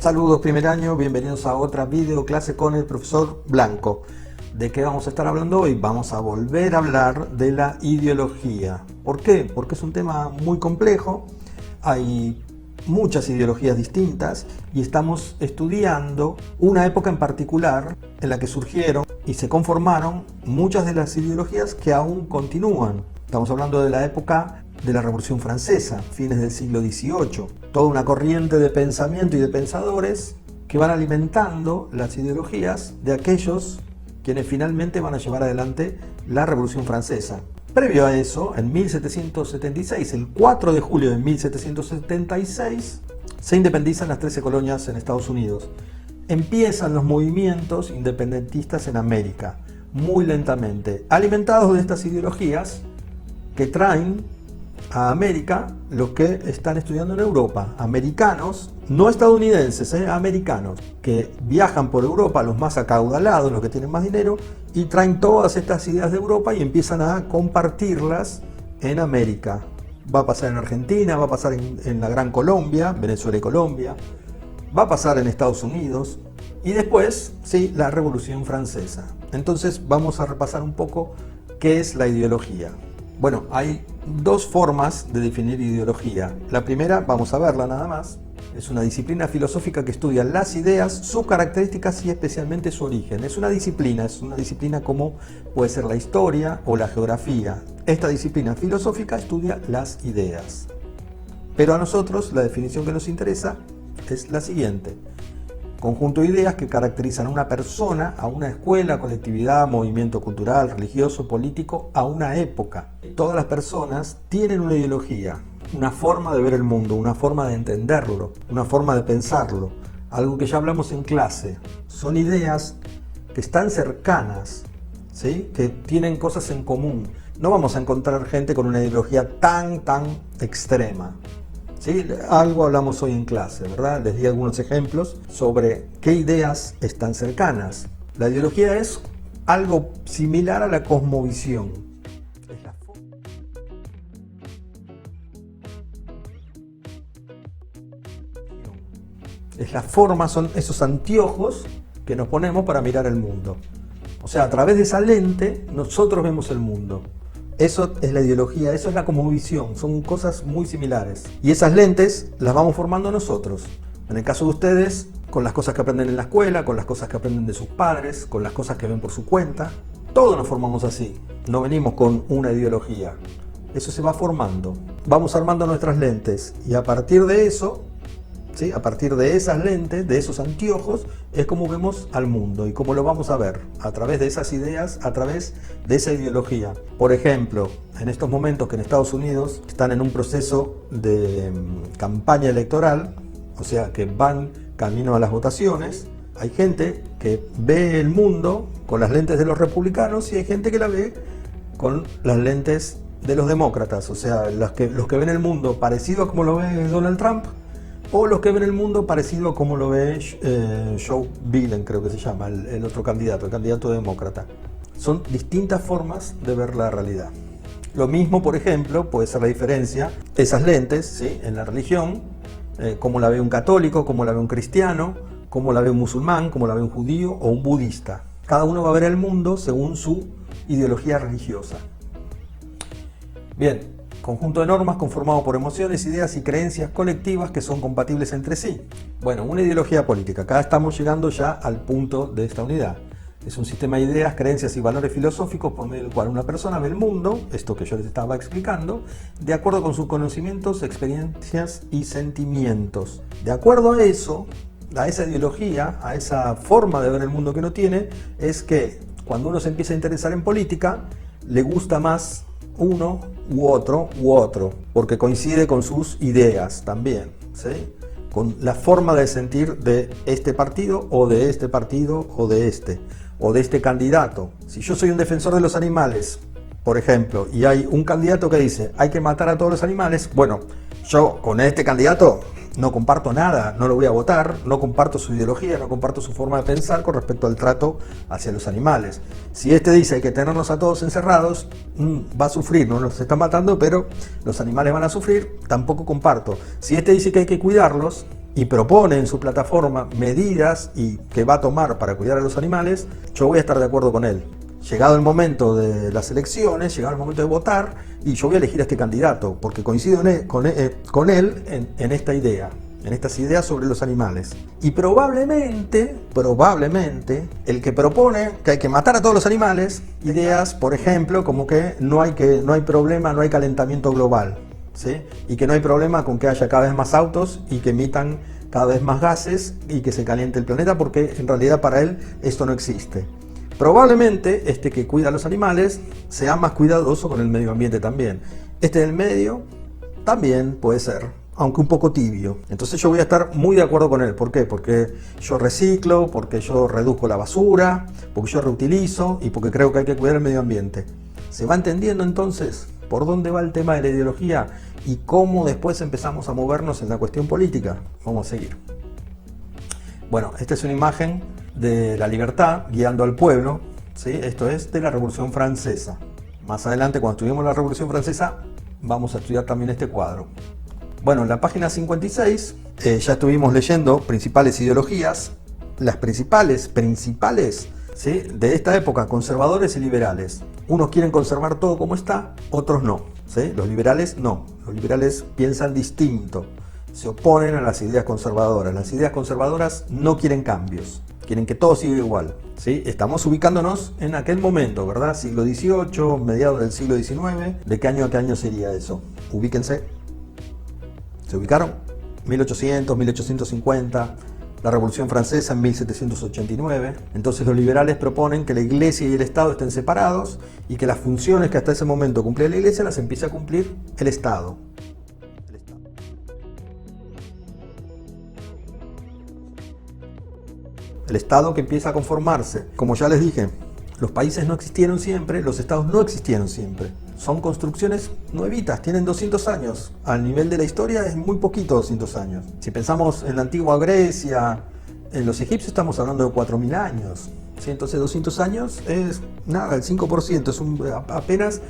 Saludos primer año, bienvenidos a otra videoclase con el profesor Blanco. ¿De qué vamos a estar hablando hoy? Vamos a volver a hablar de la ideología. ¿Por qué? Porque es un tema muy complejo, hay muchas ideologías distintas y estamos estudiando una época en particular en la que surgieron y se conformaron muchas de las ideologías que aún continúan. Estamos hablando de la época de la Revolución Francesa, fines del siglo XVIII. Toda una corriente de pensamiento y de pensadores que van alimentando las ideologías de aquellos quienes finalmente van a llevar adelante la Revolución Francesa. Previo a eso, en 1776, el 4 de julio de 1776, se independizan las 13 colonias en Estados Unidos. Empiezan los movimientos independentistas en América, muy lentamente, alimentados de estas ideologías que traen a América los que están estudiando en Europa, americanos, no estadounidenses, americanos, que viajan por Europa, los más acaudalados, los que tienen más dinero, y traen todas estas ideas de Europa y empiezan a compartirlas en América. Va a pasar en Argentina, va a pasar en la Gran Colombia, Venezuela y Colombia, va a pasar en Estados Unidos, y después, sí, la Revolución Francesa. Entonces vamos a repasar un poco qué es la ideología. Bueno, hay dos formas de definir ideología. La primera, vamos a verla nada más, es una disciplina filosófica que estudia las ideas, sus características y especialmente su origen. Es una disciplina como puede ser la historia o la geografía. Esta disciplina filosófica estudia las ideas. Pero a nosotros la definición que nos interesa es la siguiente: conjunto de ideas que caracterizan a una persona, a una escuela, colectividad, movimiento cultural, religioso, político, a una época. Todas las personas tienen una ideología, una forma de ver el mundo, una forma de entenderlo, una forma de pensarlo, algo que ya hablamos en clase. Son ideas que están cercanas, ¿sí? Que tienen cosas en común. No vamos a encontrar gente con una ideología tan extrema. ¿Sí? Algo hablamos hoy en clase, ¿verdad? Les di algunos ejemplos sobre qué ideas están cercanas. La ideología es algo similar a la cosmovisión. Es la forma, son esos anteojos que nos ponemos para mirar el mundo. O sea, a través de esa lente nosotros vemos el mundo. Eso es la ideología, eso es la cosmovisión, son cosas muy similares. Y esas lentes las vamos formando nosotros. En el caso de ustedes, con las cosas que aprenden en la escuela, con las cosas que aprenden de sus padres, con las cosas que ven por su cuenta. Todos nos formamos así, no venimos con una ideología. Eso se va formando. Vamos armando nuestras lentes y a partir de eso, ¿sí? A partir de esas lentes, de esos anteojos, es como vemos al mundo y cómo lo vamos a ver, a través de esas ideas, a través de esa ideología. Por ejemplo, en estos momentos que en Estados Unidos están en un proceso de campaña electoral, o sea que van camino a las votaciones, hay gente que ve el mundo con las lentes de los republicanos y hay gente que la ve con las lentes de los demócratas, o sea, los que ven el mundo parecido a como lo ve Donald Trump, o los que ven el mundo parecido a como lo ve Joe Biden, creo que se llama, el otro candidato, el candidato demócrata. Son distintas formas de ver la realidad. Lo mismo, por ejemplo, puede ser la diferencia, esas lentes, ¿sí? En la religión, cómo la ve un católico, cómo la ve un cristiano, cómo la ve un musulmán, cómo la ve un judío o un budista. Cada uno va a ver el mundo según su ideología religiosa. Bien. Conjunto de normas conformado por emociones, ideas y creencias colectivas que son compatibles entre sí. Bueno, una ideología política. Acá estamos llegando ya al punto de esta unidad. Es un sistema de ideas, creencias y valores filosóficos por medio del cual una persona ve el mundo, esto que yo les estaba explicando, de acuerdo con sus conocimientos, experiencias y sentimientos. De acuerdo a eso, a esa ideología, a esa forma de ver el mundo que uno tiene, es que cuando uno se empieza a interesar en política, le gusta más uno u otro, porque coincide con sus ideas también, ¿sí? Con la forma de sentir de este partido o de este partido o de este candidato. Si yo soy un defensor de los animales, por ejemplo, y hay un candidato que dice hay que matar a todos los animales, bueno, yo con este candidato no comparto nada, no lo voy a votar, no comparto su ideología, no comparto su forma de pensar con respecto al trato hacia los animales. Si este dice hay que tenernos a todos encerrados, va a sufrir, no nos está matando, pero los animales van a sufrir, tampoco comparto. Si este dice que hay que cuidarlos, y propone en su plataforma medidas y que va a tomar para cuidar a los animales, yo voy a estar de acuerdo con él. Llegado el momento de las elecciones, llegado el momento de votar, y yo voy a elegir a este candidato, porque coincido con él en esta idea, en estas ideas sobre los animales. Y probablemente, el que propone que hay que matar a todos los animales, ideas, por ejemplo, como que no hay problema, no hay calentamiento global, ¿sí? Y que no hay problema con que haya cada vez más autos y que emitan cada vez más gases y que se caliente el planeta, porque en realidad para él esto no existe. Probablemente este que cuida a los animales sea más cuidadoso con el medio ambiente también. Este del medio también puede ser, aunque un poco tibio. Entonces yo voy a estar muy de acuerdo con él. ¿Por qué? Porque yo reciclo, porque yo reduzco la basura, porque yo reutilizo y porque creo que hay que cuidar el medio ambiente. ¿Se va entendiendo entonces por dónde va el tema de la ideología y cómo después empezamos a movernos en la cuestión política? Vamos a seguir. Bueno, esta es una imagen de la libertad guiando al pueblo, ¿sí? Esto es de la Revolución Francesa. Más adelante, cuando estudiemos la Revolución Francesa, vamos a estudiar también este cuadro. Bueno, en la página 56 ya estuvimos leyendo principales ideologías, las principales, ¿sí? De esta época, conservadores y liberales. Unos quieren conservar todo como está, otros no, ¿sí? Los liberales no, los liberales piensan distinto, se oponen a las ideas conservadoras. Las ideas conservadoras no quieren cambios, quieren que todo siga igual, ¿sí? Estamos ubicándonos en aquel momento, ¿verdad? Siglo XVIII, mediados del siglo XIX. ¿De qué año a qué año sería eso? Ubíquense. ¿Se ubicaron? 1800, 1850, la Revolución Francesa en 1789. Entonces los liberales proponen que la Iglesia y el Estado estén separados y que las funciones que hasta ese momento cumplía la Iglesia las empiece a cumplir el Estado. El Estado que empieza a conformarse. Como ya les dije, los países no existieron siempre, los Estados no existieron siempre. Son construcciones nuevitas, tienen 200 años. Al nivel de la historia es muy poquito 200 años. Si pensamos en la antigua Grecia, en los egipcios estamos hablando de 4000 años. ¿Sí? Entonces 200 años es nada, el 5%, es apenas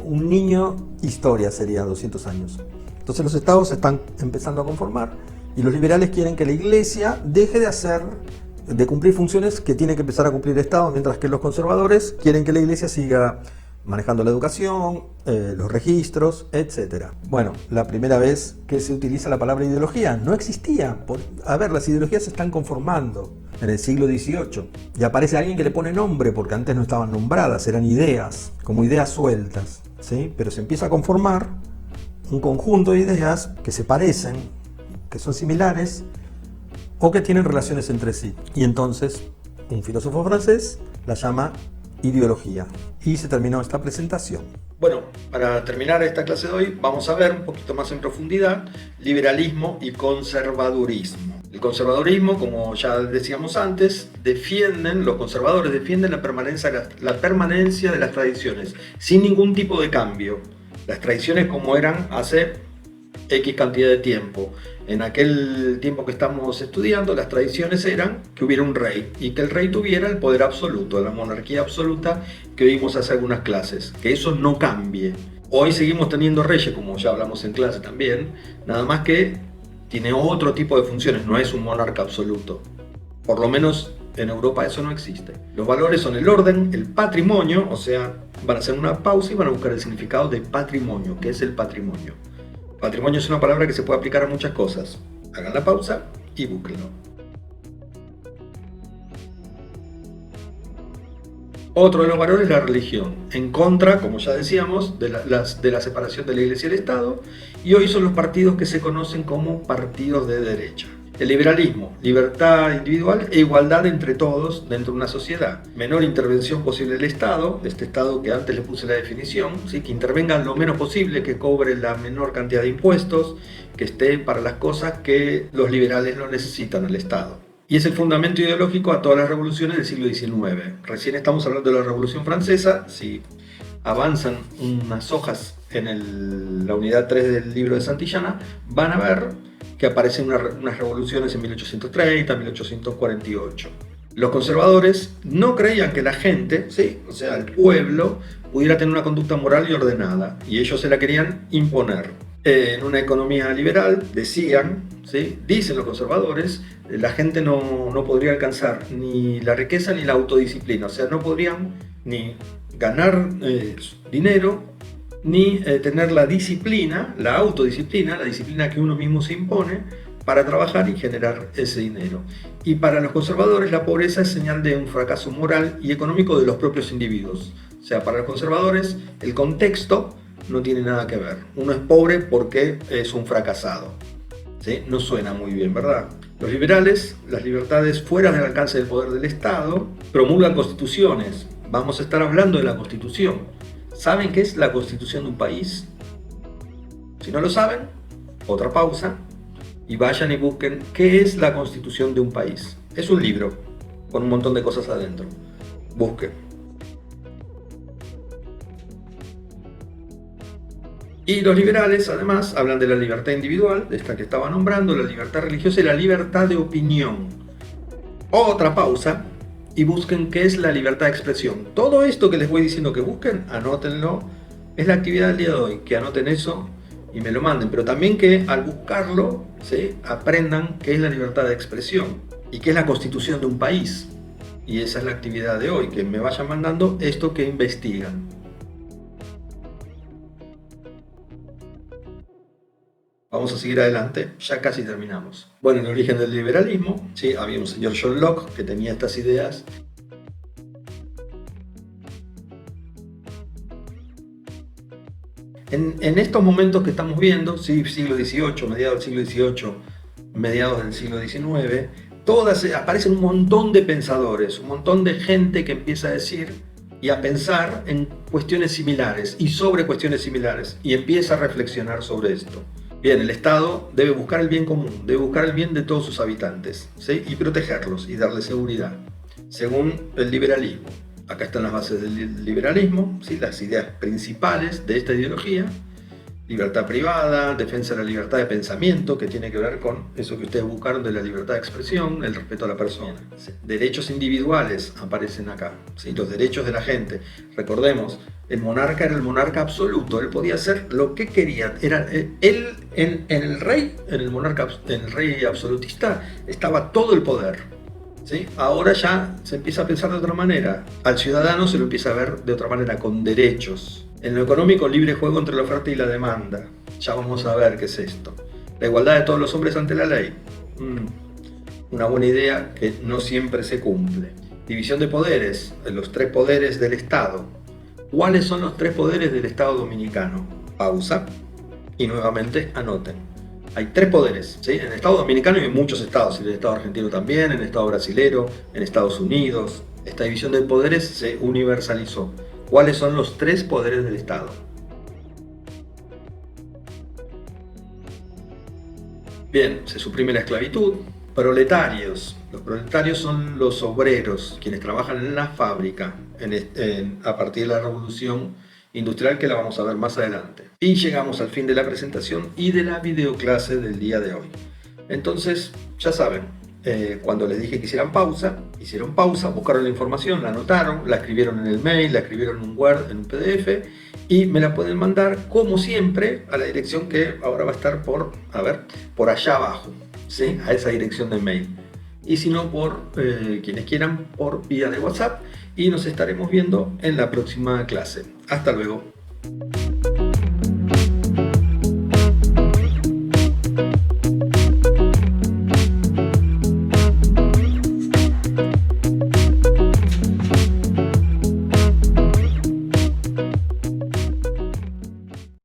un niño historia sería 200 años. Entonces los Estados se están empezando a conformar y los liberales quieren que la Iglesia deje de cumplir funciones que tiene que empezar a cumplir el Estado, mientras que los conservadores quieren que la Iglesia siga manejando la educación, los registros, etc. Bueno, la primera vez que se utiliza la palabra ideología no existía. A ver, las ideologías se están conformando en el siglo XVIII y aparece alguien que le pone nombre, porque antes no estaban nombradas, eran ideas, como ideas sueltas, ¿sí? Pero se empieza a conformar un conjunto de ideas que se parecen, que son similares o que tienen relaciones entre sí. Y entonces un filósofo francés la llama ideología. Y se terminó esta presentación. Bueno, para terminar esta clase de hoy vamos a ver un poquito más en profundidad liberalismo y conservadurismo. El conservadurismo, como ya decíamos antes, los conservadores defienden la permanencia de las tradiciones sin ningún tipo de cambio. Las tradiciones como eran hace X cantidad de tiempo. En aquel tiempo que estamos estudiando, las tradiciones eran que hubiera un rey y que el rey tuviera el poder absoluto, la monarquía absoluta que vimos hace algunas clases, que eso no cambie. Hoy seguimos teniendo reyes, como ya hablamos en clase también, nada más que tiene otro tipo de funciones, no es un monarca absoluto. Por lo menos en Europa eso no existe. Los valores son el orden, el patrimonio, o sea, van a hacer una pausa y van a buscar el significado de patrimonio. ¿Qué es el patrimonio? Patrimonio es una palabra que se puede aplicar a muchas cosas. Hagan la pausa y búsquenlo. Otro de los valores es la religión, en contra, como ya decíamos, de la separación de la Iglesia y el Estado, y hoy son los partidos que se conocen como partidos de derecha. El liberalismo, libertad individual e igualdad entre todos dentro de una sociedad. Menor intervención posible del Estado, de este Estado que antes le puse la definición, ¿sí? Que intervenga lo menos posible, que cobre la menor cantidad de impuestos, que esté para las cosas que los liberales no necesitan al Estado. Y es el fundamento ideológico a todas las revoluciones del siglo XIX. Recién estamos hablando de la Revolución Francesa. Si avanzan unas hojas en la unidad 3 del libro de Santillana, van a ver que aparecen unas revoluciones en 1830, 1848. Los conservadores no creían que la gente, ¿sí? O sea, el pueblo, pudiera tener una conducta moral y ordenada, y ellos se la querían imponer. En una economía liberal, decían, ¿sí? Dicen los conservadores, la gente no podría alcanzar ni la riqueza ni la autodisciplina, o sea, no podrían ni ganar dinero, ni tener la disciplina, la autodisciplina, la disciplina que uno mismo se impone para trabajar y generar ese dinero. Y para los conservadores la pobreza es señal de un fracaso moral y económico de los propios individuos. O sea, para los conservadores el contexto no tiene nada que ver. Uno es pobre porque es un fracasado. ¿Sí? No suena muy bien, ¿verdad? Los liberales, las libertades fuera del alcance del poder del Estado, promulgan constituciones. Vamos a estar hablando de la Constitución. ¿Saben qué es la Constitución de un país? Si no lo saben, otra pausa y vayan y busquen qué es la Constitución de un país. Es un libro con un montón de cosas adentro. Busquen. Y los liberales, además, hablan de la libertad individual, de esta que estaba nombrando, la libertad religiosa y la libertad de opinión. Otra pausa y busquen qué es la libertad de expresión. Todo esto que les voy diciendo que busquen, anótenlo. Es la actividad del día de hoy, que anoten eso y me lo manden. Pero también que al buscarlo, ¿sí? Aprendan qué es la libertad de expresión y qué es la constitución de un país. Y esa es la actividad de hoy, que me vayan mandando esto que investigan. Vamos a seguir adelante, ya casi terminamos. Bueno, el origen del liberalismo, sí, había un señor John Locke que tenía estas ideas. En estos momentos que estamos viendo, sí, siglo XVIII, mediados del siglo XVIII, mediados del siglo XIX, aparecen un montón de pensadores, un montón de gente que empieza a decir y a pensar en cuestiones similares y sobre cuestiones similares y empieza a reflexionar sobre esto. Bien, el Estado debe buscar el bien común, debe buscar el bien de todos sus habitantes, ¿sí? Y protegerlos y darles seguridad, según el liberalismo. Acá están las bases del liberalismo, ¿sí? Las ideas principales de esta ideología: libertad privada, defensa de la libertad de pensamiento, que tiene que ver con eso que ustedes buscaron de la libertad de expresión, el respeto a la persona. ¿Sí? Derechos individuales aparecen acá, ¿sí? Los derechos de la gente. Recordemos, el monarca era el monarca absoluto, él podía hacer lo que quería. Era él, en el rey, en el rey absolutista, estaba todo el poder. ¿Sí? Ahora ya se empieza a pensar de otra manera. Al ciudadano se lo empieza a ver de otra manera, con derechos. En lo económico, libre juego entre la oferta y la demanda. Ya vamos a ver qué es esto. La igualdad de todos los hombres ante la ley. Una buena idea que no siempre se cumple. División de poderes, los tres poderes del Estado. ¿Cuáles son los tres poderes del Estado dominicano? Pausa y nuevamente anoten. Hay tres poderes, ¿sí? En el Estado dominicano y en muchos estados, en el Estado argentino también, en el Estado brasilero, en Estados Unidos. Esta división de poderes se universalizó. ¿Cuáles son los tres poderes del Estado? Bien, se suprime la esclavitud. Proletarios. Los proletarios son los obreros, quienes trabajan en la fábrica a partir de la revolución industrial, que la vamos a ver más adelante. Y llegamos al fin de la presentación y de la videoclase del día de hoy. Entonces, ya saben, cuando les dije que hicieron pausa, buscaron la información, la anotaron, la escribieron en el mail, la escribieron en un Word, en un PDF, y me la pueden mandar, como siempre, a la dirección que ahora va a estar por allá abajo, ¿sí? A esa dirección de mail. Y si no, por quienes quieran, por vía de WhatsApp, y nos estaremos viendo en la próxima clase. Hasta luego.